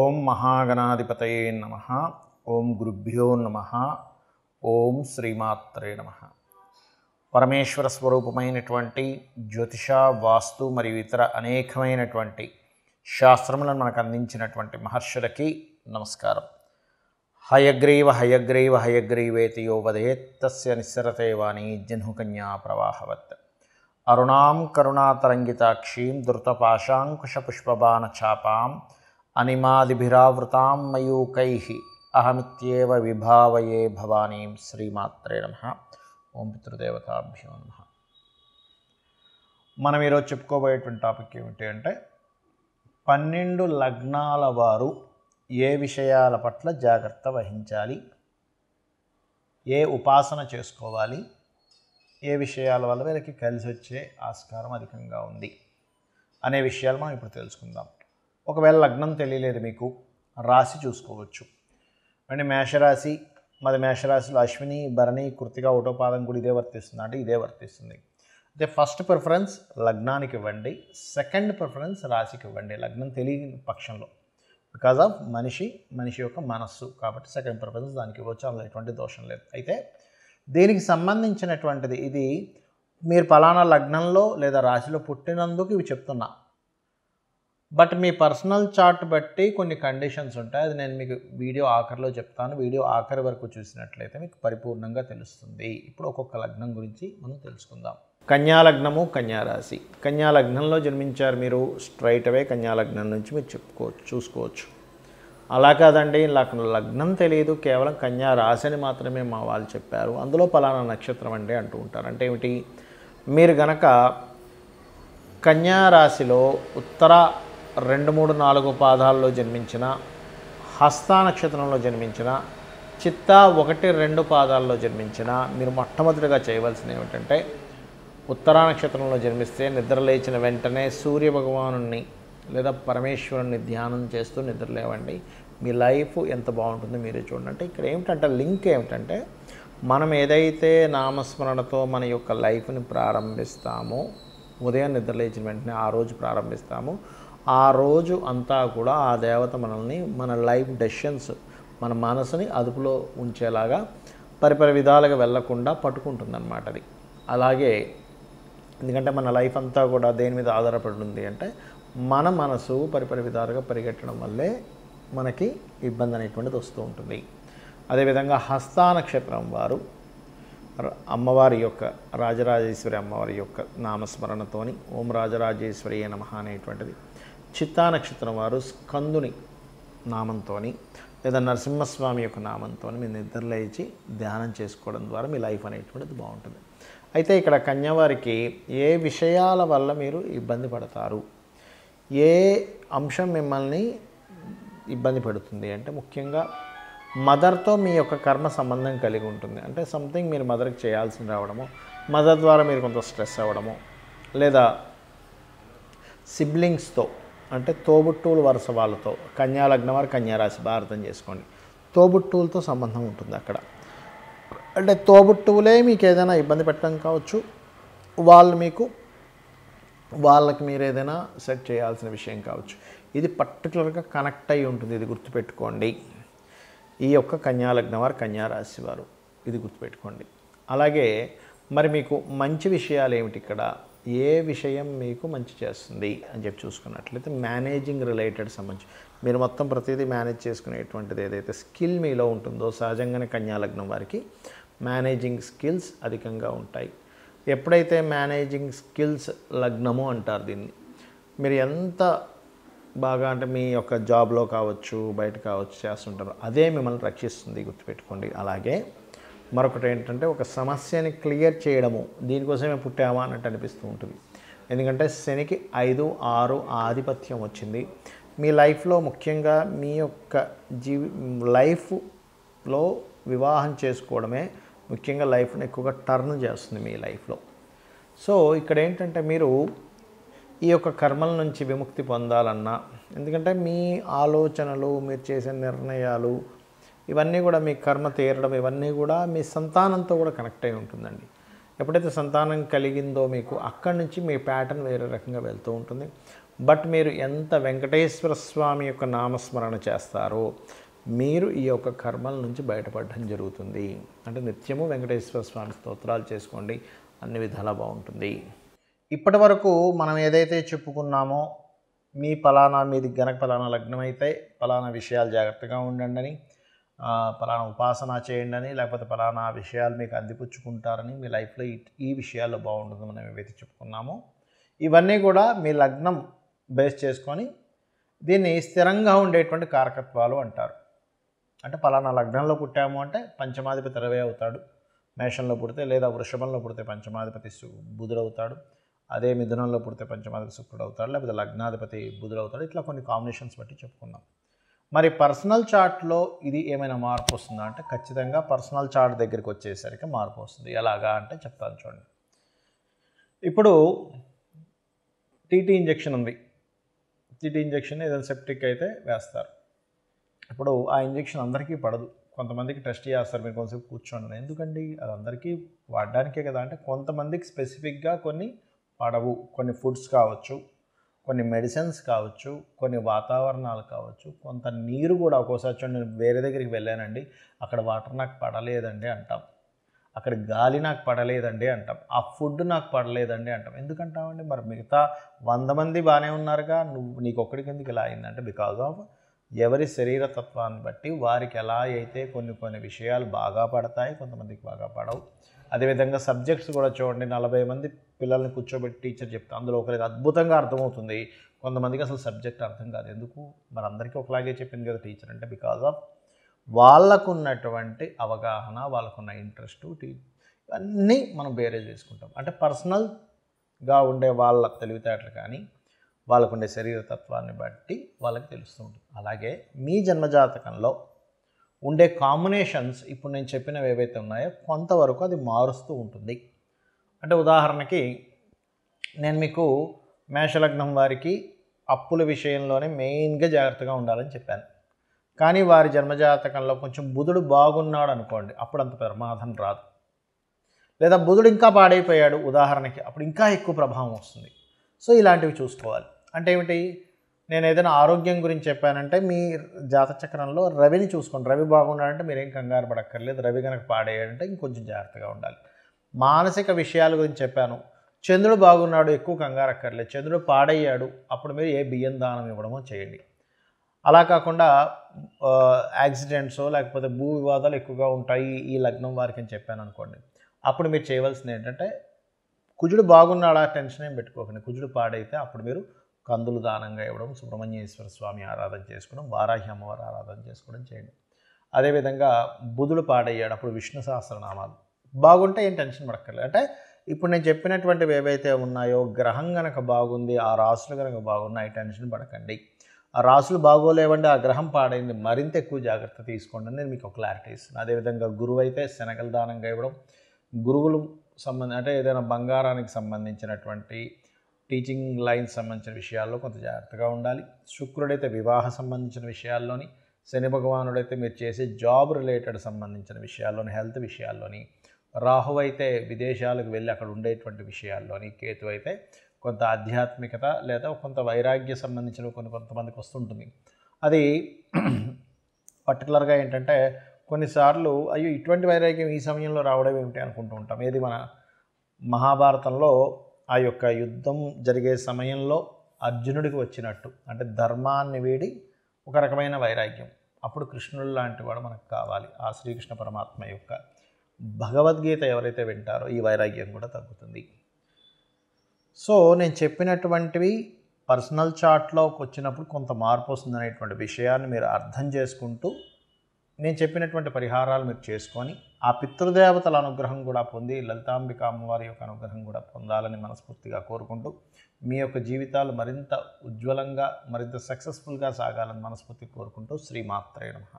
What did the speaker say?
ఓం మహాగణాధిపతయే నమః. ఓం గురుభ్యో నమః. ఓం శ్రీమాత్రే నమః. పరమేశ్వర స్వరూపమైనటువంటి జ్యోతిష, వాస్తు మరియు ఇతర అనేకమైనటువంటి శాస్త్రములను మనకు అందించినటువంటి మహర్షులకి నమస్కారం. హయగ్రీవ హయగ్రీవ హయగ్రీవేతి యో వదేత్ తస్య నిస్సరతే వాణి జహ్నుకన్యా ప్రవాహవత్. అరుణాం కరుణాతరంగితాక్షీం ధృతపాశాంకుశపుష్పబాణచాపాం అనిమాదిభిరావృతాం మయూకైః అహమిత్యేవ విభావయే భవానీం. శ్రీమాత్రే నమః. ఓం పితృదేవతాభ్యో నమః. మనం ఈరోజు చెప్పుకోబోయేటువంటి టాపిక్ ఏమిటి అంటే 12 లగ్నాల వారు ఏ విషయాల పట్ల జాగ్రత్త వహించాలి, ఏ ఉపాసన చేసుకోవాలి, ఏ విషయాల వల్ల వీళ్ళకి కలిసి వచ్చే ఆస్కారం అధికంగా ఉంది అనే విషయాలు మనం ఇప్పుడు తెలుసుకుందాం. ఒకవేళ లగ్నం తెలియలేదు మీకు, రాశి చూసుకోవచ్చు. అంటే మేషరాశి, మాది మేషరాశిలో అశ్విని, భరణి, కృత్తిక, ఒకటో పాదం కూడా ఇదే వర్తిస్తుంది అంటే ఇదే వర్తిస్తుంది. అయితే ఫస్ట్ ప్రిఫరెన్స్ లగ్నానికి ఇవ్వండి, సెకండ్ ప్రిఫరెన్స్ రాశికి ఇవ్వండి లగ్నం తెలియని పక్షంలో. బికాజ్ ఆఫ్ మనిషి యొక్క మనస్సు కాబట్టి సెకండ్ ప్రిఫరెన్స్ దానికి ఇవ్వచ్చు, అందులో ఎటువంటి దోషం లేదు. అయితే దీనికి సంబంధించినటువంటిది ఇది మీరు పలానా లగ్నంలో లేదా రాశిలో పుట్టినందుకు ఇవి చెప్తున్నా. బట్ మీ పర్సనల్ చార్ట్ బట్టి కొన్ని కండిషన్స్ ఉంటాయి, అది నేను మీకు వీడియో ఆఖరిలో చెప్తాను. వీడియో ఆఖరి వరకు చూసినట్లయితే మీకు పరిపూర్ణంగా తెలుస్తుంది. ఇప్పుడు ఒక్కొక్క లగ్నం గురించి మనం తెలుసుకుందాం. కన్యా లగ్నము, కన్యా రాశి. కన్యా లగ్నంలో జన్మించారు మీరు, స్ట్రైట్ అవే కన్యా లగ్నం నుంచి మీరు చూసుకోవచ్చు. అలా కాదండి, నాకు లగ్నం తెలియదు, కేవలం కన్యా రాశిని మాత్రమే మా వాళ్ళు చెప్పారు, అందులో పలానా నక్షత్రం అండి అంటూ ఉంటారు. అంటే ఏమిటి, మీరు గనక కన్యా రాశిలో ఉత్తర 2, 3, 4 పాదాల్లో జన్మించిన, హస్త నక్షత్రంలో జన్మించిన, చిత్త 1, 2 పాదాల్లో జన్మించిన, మీరు మొట్టమొదటిగా చేయవలసింది ఏమిటంటే ఉత్తరా నక్షత్రంలో జన్మిస్తే నిద్రలేచిన వెంటనే సూర్య భగవానుని లేదా పరమేశ్వరుని ధ్యానం చేస్తూ నిద్రలేవండి. మీ లైఫ్ ఎంత బాగుంటుందో మీరే చూడండి. అంటే ఇక్కడ ఏమిటంటే లింక్ ఏమిటంటే మనం ఏదైతే నామస్మరణతో మన యొక్క లైఫ్ని ప్రారంభిస్తామో, ఉదయం నిద్రలేచిన వెంటనే ఆ రోజు ప్రారంభిస్తామో, ఆ రోజు అంతా కూడా ఆ దేవత మనల్ని, మన లైఫ్ డెసిషన్స్, మన మనసుని అదుపులో ఉంచేలాగా పరిపరి విధాలుగా వెళ్లకుండా పట్టుకుంటుందన్నమాట అది. అలాగే ఎందుకంటే మన లైఫ్ అంతా కూడా దేని మీద ఆధారపడి ఉంది అంటే మన మనసు పరిపరి విధాలుగా పరిగెట్టడం వల్లే మనకి ఇబ్బంది అనేటువంటిది వస్తూ ఉంటుంది. అదేవిధంగా హస్త నక్షత్రం వారు అమ్మవారి యొక్క, రాజరాజేశ్వరి అమ్మవారి యొక్క నామస్మరణతోని ఓం రాజరాజేశ్వరి నమః అనేటువంటిది, చిత్తా నక్షత్రం వారు స్కందుని నామంతో లేదా నరసింహస్వామి యొక్క నామంతో మీరు నిద్రలేచి ధ్యానం చేసుకోవడం ద్వారా మీ లైఫ్ అనేటువంటిది బాగుంటుంది. అయితే ఇక్కడ కన్యవారికి ఏ విషయాల వల్ల మీరు ఇబ్బంది పడతారు, ఏ అంశం మిమ్మల్ని ఇబ్బంది పెడుతుంది అంటే ముఖ్యంగా మదర్తో మీ యొక్క కర్మ సంబంధం కలిగి ఉంటుంది. అంటే సంథింగ్ మీరు మదర్కి చేయాల్సి రావడము, మదర్ ద్వారా మీరు కొంత స్ట్రెస్ అవ్వడము, లేదా సిబ్లింగ్స్తో అంటే తోబుట్టువులు వరుస వాళ్ళతో, కన్యా లగ్నం వారు కన్యా రాశి బాగా అర్థం చేసుకోండి, తోబుట్టువులతో సంబంధం ఉంటుంది అక్కడ. అంటే తోబుట్టువులే మీకు ఏదైనా ఇబ్బంది పెట్టడం కావచ్చు, వాళ్ళకి మీరు ఏదైనా సెట్ చేయాల్సిన విషయం కావచ్చు. ఇది పర్టికులర్గా కనెక్ట్ అయి ఉంటుంది, ఇది గుర్తుపెట్టుకోండి. ఈ యొక్క కన్యా లగ్నం వారు కన్యా రాశి వారు, ఇది గుర్తుపెట్టుకోండి. అలాగే మరి మీకు మంచి విషయాలు ఏమిటి, ఇక్కడ ఏ విషయం మీకు మంచి చేస్తుంది అని చెప్పి చూసుకున్నట్లయితే మేనేజింగ్ రిలేటెడ్ సంబంధించి మీరు మొత్తం ప్రతిదీ మేనేజ్ చేసుకునేటువంటిది ఏదైతే స్కిల్ మీలో ఉంటుందో, సహజంగానే కన్యా లగ్నం వారికి మేనేజింగ్ స్కిల్స్ అధికంగా ఉంటాయి. ఎప్పుడైతే మేనేజింగ్ స్కిల్స్ లగ్నము అంటారు దీన్ని, మీరు ఎంత బాగా అంటే మీ యొక్క జాబ్లో కావచ్చు, బయట కావచ్చు చేస్తుంటారు, అదే మిమ్మల్ని రక్షిస్తుంది, గుర్తుపెట్టుకోండి. అలాగే మరొకటి ఏంటంటే ఒక సమస్యని క్లియర్ చేయడము, దీనికోసమే పుట్టామా అన్నట్టు అనిపిస్తూ ఉంటుంది. ఎందుకంటే శనికి 5, 6 ఆధిపత్యం వచ్చింది మీ లైఫ్లో. ముఖ్యంగా మీ యొక్క లైఫ్లో వివాహం చేసుకోవడమే ముఖ్యంగా లైఫ్ని ఎక్కువగా టర్న్ చేస్తుంది మీ లైఫ్లో. సో ఇక్కడ ఏంటంటే మీరు ఈ యొక్క కర్మల నుంచి విముక్తి పొందాలన్నా, ఎందుకంటే మీ ఆలోచనలు, మీరు చేసే నిర్ణయాలు, ఇవన్నీ కూడా మీ కర్మ తీరడం, ఇవన్నీ కూడా మీ సంతానంతో కూడా కనెక్ట్ అయి ఉంటుందండి. ఎప్పుడైతే సంతానం కలిగిందో మీకు, అక్కడి నుంచి మీ ప్యాటర్న్ వేరే రకంగా వెళ్తూ ఉంటుంది. బట్ మీరు ఎంత వెంకటేశ్వర స్వామి యొక్క నామస్మరణ చేస్తారో మీరు ఈ యొక్క కర్మల నుంచి బయటపడడం జరుగుతుంది. అంటే నిత్యము వెంకటేశ్వర స్వామి స్తోత్రాలు చేసుకోండి, అన్ని విధాలా బాగుంటుంది. ఇప్పటి వరకు మనం ఏదైతే చెప్పుకున్నామో మీది గనక పలానా లగ్నం అయితే పలానా విషయాలు జాగ్రత్తగా ఉండండి అని, పలానా ఉపాసన చేయండి అని, లేకపోతే పలానా విషయాలు మీకు అందిపుచ్చుకుంటారని, మీ లైఫ్లో ఈ విషయాల్లో బాగుంటుంది మనం ఏవైతే చెప్పుకున్నామో ఇవన్నీ కూడా మీ లగ్నం బేస్ చేసుకొని దీన్ని స్థిరంగా ఉండేటువంటి కారకత్వాలు అంటారు. అంటే పలానా లగ్నంలో పుట్టాము అంటే పంచమాధిపతి రవి అవుతాడు మేషంలో పుడితే, లేదా వృషభంలో పుడితే పంచమాధిపతి బుధుడు అవుతాడు, అదే మిథునంలో పుడితే పంచమాధిపతి శుక్రుడు అవుతాడు, లేకపోతే లగ్నాధిపతి బుధుడు అవుతాడు. ఇట్లా కొన్ని కాంబినేషన్స్ బట్టి చెప్పుకుందాం. మరి పర్సనల్ చార్ట్లో ఇది ఏమైనా మార్పు వస్తుందా అంటే ఖచ్చితంగా పర్సనల్ చార్ట్ దగ్గరికి వచ్చేసరికి మార్పు వస్తుంది. ఎలాగా అంటే చెప్తాను చూడండి. ఇప్పుడు టీటీ ఇంజెక్షన్ ఉంది. టీటీ ఇంజెక్షన్ ఏదైనా సెప్టిక్ అయితే వేస్తారు. ఇప్పుడు ఆ ఇంజెక్షన్ అందరికీ పడదు, కొంతమందికి టెస్ట్ చేస్తారు. మీరు కొంతసేపు కూర్చోండి. ఎందుకండి అది అందరికీ వాడడానికే కదా అంటే కొంతమందికి స్పెసిఫిక్గా కొన్ని పడవు. కొన్ని ఫుడ్స్ కావచ్చు, కొన్ని మెడిసిన్స్ కావచ్చు, కొన్ని వాతావరణాలు కావచ్చు, కొంత నీరు కూడా. ఒక్కోసారి చూడండి, నేను వేరే దగ్గరికి వెళ్ళానండి, అక్కడ వాటర్ నాకు పడలేదండి అంటాం, అక్కడ గాలి నాకు పడలేదండి అంటాం, ఆ ఫుడ్ నాకు పడలేదండి అంటాం. ఎందుకంటామండి? మరి మిగతా 100 మంది బాగానే ఉన్నారుగా, నీకు ఒక్కడికి ఎందుకు ఇలా అయిందంటే బికాజ్ ఆఫ్ ఎవరి శరీర తత్వాన్ని బట్టి వారికి ఎలా అయితే కొన్ని విషయాలు బాగా పడతాయి, కొంతమందికి బాగా పడవు. అదేవిధంగా సబ్జెక్ట్స్ కూడా చూడండి, 40 మంది పిల్లల్ని కూర్చోబెట్టి టీచర్ చెప్తే అందులో ఒకరికి అద్భుతంగా అర్థమవుతుంది, కొంతమందికి అసలు సబ్జెక్ట్ అర్థం కాదు. ఎందుకు? మరి అందరికీ ఒకలాగే చెప్పింది కదా టీచర్ అంటే బికాజ్ ఆఫ్ వాళ్ళకున్నటువంటి అవగాహన, వాళ్ళకున్న ఇంట్రెస్ట్, ఇవన్నీ మనం బేరేజ్ చేసుకుంటాం. అంటే పర్సనల్గా ఉండే వాళ్ళ తెలివితేటలు కానీ వాళ్ళకుండే శరీర తత్వాన్ని బట్టి వాళ్ళకి తెలుస్తూ ఉంటుంది. అలాగే మీ జన్మజాతకంలో ఉండే కాంబినేషన్స్ ఇప్పుడు నేను చెప్పినవి ఏవైతే ఉన్నాయో కొంతవరకు అది మారుస్తూ ఉంటుంది. అంటే ఉదాహరణకి నేను మీకు మేషలగ్నం వారికి అప్పుల విషయంలోనే మెయిన్గా జాగ్రత్తగా ఉండాలని చెప్పాను. కానీ వారి జన్మజాతకంలో కొంచెం బుధుడు బాగున్నాడు అనుకోండి, అప్పుడు అంత ప్రమాదం రాదు. లేదా బుధుడు ఇంకా పాడైపోయాడు ఉదాహరణకి, అప్పుడు ఇంకా ఎక్కువ ప్రభావం వస్తుంది. సో ఇలాంటివి చూసుకోవాలి. అంటే ఏమిటి? నేను ఏదైనా ఆరోగ్యం గురించి చెప్పానంటే మీ జాతచక్రంలో రవిని చూసుకోండి. రవి బాగున్నాడంటే మీరేం కంగారు పడక్కర్లేదు. రవి కనుక పాడేయాడంటే ఇంకొంచెం జాగ్రత్తగా ఉండాలి. మానసిక విషయాల గురించి చెప్పాను, చంద్రుడు బాగున్నాడు, ఎక్కువ కంగారు అక్కర్లేదు. చంద్రుడు పాడయ్యాడు, అప్పుడు మీరు ఏ బియ్యం దానం ఇవ్వడమో చేయండి. అలా కాకుండా యాక్సిడెంట్స్ లేకపోతే భూ వివాదాలు ఎక్కువగా ఉంటాయి ఈ లగ్నం వారికి అని చెప్పాను అనుకోండి, అప్పుడు మీరు చేయవలసింది ఏంటంటే కుజుడు బాగున్నాడా టెన్షన్ ఏం పెట్టుకోకండి. కుజుడు పాడైతే అప్పుడు మీరు కందులు దానంగా ఇవ్వడం, సుబ్రహ్మణ్యేశ్వర స్వామి ఆరాధన చేసుకోవడం, వారాహి అమ్మవారి ఆరాధన చేసుకోవడం చేయండి. అదేవిధంగా బుధుడు పాడయ్యాడు, అప్పుడు విష్ణు సహస్రనామాలు బాగుంటే ఏం టెన్షన్ పడక్కర్లేదు. అంటే ఇప్పుడు నేను చెప్పినటువంటివి ఏవైతే ఉన్నాయో గ్రహం కనుక బాగుంది, ఆ రాసులు కనుక బాగున్నాయి, టెన్షన్ పడకండి. ఆ రాసులు బాగోలేవండి, ఆ గ్రహం పాడైంది, మరింత ఎక్కువ జాగ్రత్త తీసుకోండి నేను మీకు క్లారిటీ ఇస్తున్నాను. అదేవిధంగా గురువు అయితే శనగల దానంగా ఇవ్వడం, గురువులు అంటే ఏదైనా బంగారానికి సంబంధించినటువంటి టీచింగ్ లైన్స్ సంబంధించిన విషయాల్లో కొంత జాగ్రత్తగా ఉండాలి. శుక్రుడైతే వివాహ సంబంధించిన విషయాల్లోని, శని భగవానుడైతే మీరు చేసే జాబ్ రిలేటెడ్ సంబంధించిన విషయాల్లోని, హెల్త్ విషయాల్లోని, రాహు అయితే విదేశాలకు వెళ్ళి అక్కడ ఉండేటువంటి విషయాల్లోని, కేతు అయితే కొంత ఆధ్యాత్మికత లేదా కొంత వైరాగ్య సంబంధించిన కొంతమందికి వస్తుంటుంది. అది పర్టికులర్గా ఏంటంటే కొన్నిసార్లు అయ్యో ఇటువంటి వైరాగ్యం ఈ సమయంలో రావడం ఏమిటి అనుకుంటూ ఉంటాం. ఏది మన మహాభారతంలో ఆ యొక్క యుద్ధం జరిగే సమయంలో అర్జునుడికి వచ్చినట్టు, అంటే ధర్మాన్ని వీడి ఒక రకమైన వైరాగ్యం. అప్పుడు కృష్ణుడు లాంటి వాడు మనకు కావాలి. ఆ శ్రీకృష్ణ పరమాత్మ యొక్క భగవద్గీత ఎవరైతే వింటారో ఈ వైరాగ్యం కూడా తగ్గుతుంది. సో నేను చెప్పినటువంటివి పర్సనల్ చార్ట్లోకి వచ్చినప్పుడు కొంత మార్పు వస్తుందనేటువంటి విషయాన్ని మీరు అర్థం చేసుకుంటూ నేను చెప్పినటువంటి పరిహారాలు మీరు చేసుకొని ఆ పితృదేవతల అనుగ్రహం కూడా పొంది లలితాంబిక అమ్మవారి యొక్క అనుగ్రహం కూడా పొందాలని మనస్ఫూర్తిగా కోరుకుంటూ మీ యొక్క జీవితాలు మరింత ఉజ్వలంగా మరింత సక్సెస్ఫుల్గా సాగాలని మనస్ఫూర్తిగా కోరుకుంటూ శ్రీమాత్రే నమః.